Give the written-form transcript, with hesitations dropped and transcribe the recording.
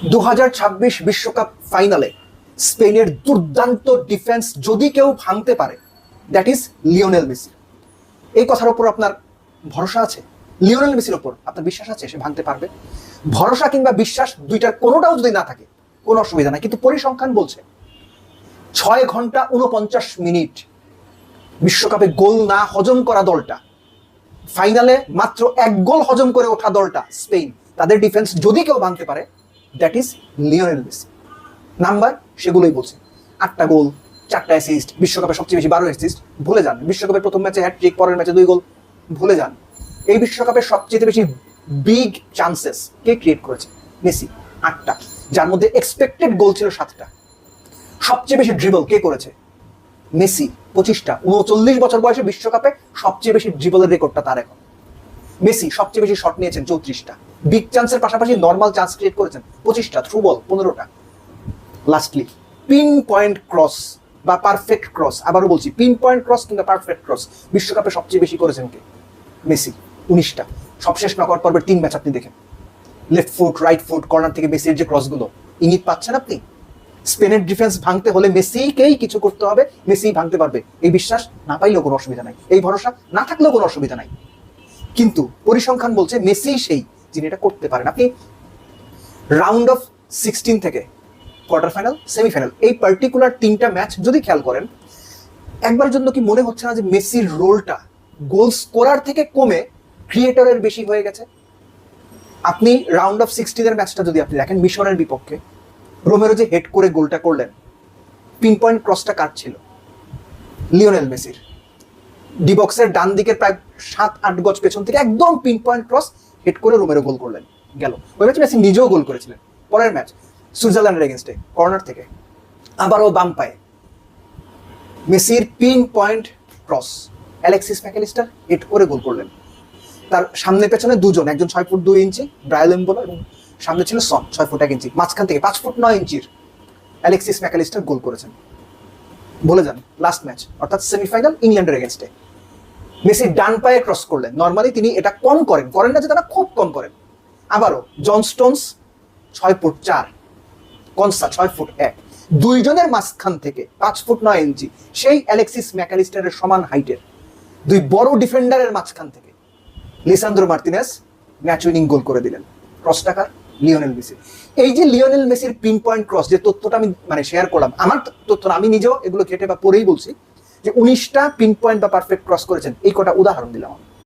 2026 বিশ্বকাপ ফাইনালে স্পেনের দুর্দান্ত ডিফেন্স যদি কেউ ভাঙতে পারে, দ্যাট ইজ লিওনেল মেসি। এই কথার উপর আপনার ভরসা আছে? লিওনেল মেসির উপর আপনার বিশ্বাস আছে সে ভাঙতে পারবে? ভরসা কিংবা বিশ্বাস দুইটার কোনোটাও যদি না থাকে কোনো অসুবিধা নাই, কিন্তু পরিসংখ্যান বলছে 6 ঘন্টা 49 মিনিট বিশ্বকাপে গোল না হজম করা দলটা, ফাইনালে মাত্র 1 গোল হজম করে ওঠা দলটা স্পেন, তাদের ডিফেন্স যদি কেউ ভাঙতে পারে that is Lionel Messi. Number সেগুলোই বলছে, 8টা গোল, 4টা অ্যাসিস্ট, বিশ্বকাপে সবচেয়ে বেশি 12 অ্যাসিস্ট, ভুলে যান। বিশ্বকাপের প্রথম ম্যাচে হ্যাটট্রিক, পরের ম্যাচে 2 গোল, ভুলে যান। এই বিশ্বকাপের সবচেয়ে বেশি বিগ চান্সেস কে ক্রিয়েট করেছে? মেসি, 8টা, যার মধ্যে এক্সপেক্টেড গোল ছিল 7টা। সবচেয়ে বেশি ড্রিবল কে করেছে? মেসি, 25টা। 39 বছর বয়সে বিশ্বকাপে সবচেয়ে বেশি ড্রিবলের রেকর্ডটা তার এখন। মেসি সবচেয়ে বেশি শট নিয়েছেন 34টা। বিগ চান্সের পাশাপাশি নর্মাল চান্স ক্রিয়েট করেছেন 25টা, থ্রু বল 15টা। লাস্টলি পিন পয়েন্ট ক্রস বা পারফেক্ট ক্রস, আবারও বলছি পিন পয়েন্ট ক্রস কিংবা পারফেক্ট ক্রস বিশ্বকাপে সবচেয়ে বেশি করেছেন কে? মেসি, 19টা। সবশেষ নকআউট পর্বের 3 ম্যাচ আপনি দেখেন, left foot, right foot, corner থেকে মেসির যে ক্রসগুলো, ইঙ্গিত পাচ্ছেন আপনি? স্পেনের ডিফেন্স ভাঙতে হলে মেসিকেই কিছু করতে হবে, মেসি ভাঙতে পারবে। এই বিশ্বাস না পাইলেও কোনো অসুবিধা নাই, এই ভরসা না থাকলেও কোনো অসুবিধা নাই, কিন্তু পরিসংখ্যান বলছে মেসি সেই যিনি এটা করতে পারেন। আপনি রাউন্ড অফ 16 থেকে কোয়ার্টার ফাইনাল, সেমিফাইনাল, এই পার্টিকুলার 3টা ম্যাচ যদি খেয়াল করেন, একবারের জন্য কি মনে হচ্ছে না যে মেসির রোলটা গোল স্কোরার থেকে কমে ক্রিয়েটরের বেশি হয়ে গেছে? আপনি রাউন্ড অফ 16 ম্যাচটা যদি আপনি দেখেন, মিশনের বিপক্ষে রোমেরো যে হেড করে গোলটা করলেন, পিন পয়েন্ট ক্রসটা কার ছিল? লিওনেল মেসির। ডি বক্সের ডান দিকের প্রায় 7-8 গজ পেছন থেকে একদম পিন পয়েন্ট ক্রস হেড করে রোমেরো গোল করলেন, গেল। ওই ম্যাচে মেসি নিজেও গোল করেছিলেন। পরের ম্যাচ সুইজারল্যান্ডের এগেনস্টে কর্নার থেকে আবারও বাম পায়ে মেসির pin point cross, Alexis Mac Allister head করে গোল করলেন। তার সামনে পেছনে দুজন, একজন 6 ফুট 2 ইঞ্চি ব্রায়ান এমবোলো এবং সামনে ছিল সন 6 ফুট 1 ইঞ্চি, মাঝখান থেকে 5 ফুট 9 ইঞ্চির অ্যালেক্সিস ম্যাকঅ্যালিস্টার গোল করেছেন। ভুলে যান লাস্ট ম্যাচ অর্থাৎ সেমিফাইনাল ইংল্যান্ডের এগেনস্টে মেসি ডান পায়ে ক্রস করলেন। নর্মালি তিনি এটা কম করেন না যে তারা খুব কম করেন। আবারও জন স্টোনস 6 ফুট 4, কনসা 6 ফুট 1, দুইজনের মাঝখান থেকে 5 ফুট 9 ইঞ্চি সেই অ্যালেক্সিস ম্যাকঅ্যালিস্টারের সমান হাইটের দুই বড় ডিফেন্ডারের মাঝখান থেকে লিসান্দ্রো মার্তিনেজ ম্যাচ উইনিং গোল করে দিলেন। ক্রস টাকার লিওনেল মেসি। এই যে লিওনেল মেসির পিন পয়েন্ট ক্রস, যে তথ্যটা আমি শেয়ার করলাম, আমার তথ্য আমি নিজেও এগুলো ঘেটে বা পড়েই বলছি যে 19টা পিন পয়েন্ট বা পারফেক্ট ক্রস করেছেন, এই কটা উদাহরণ দিলাম।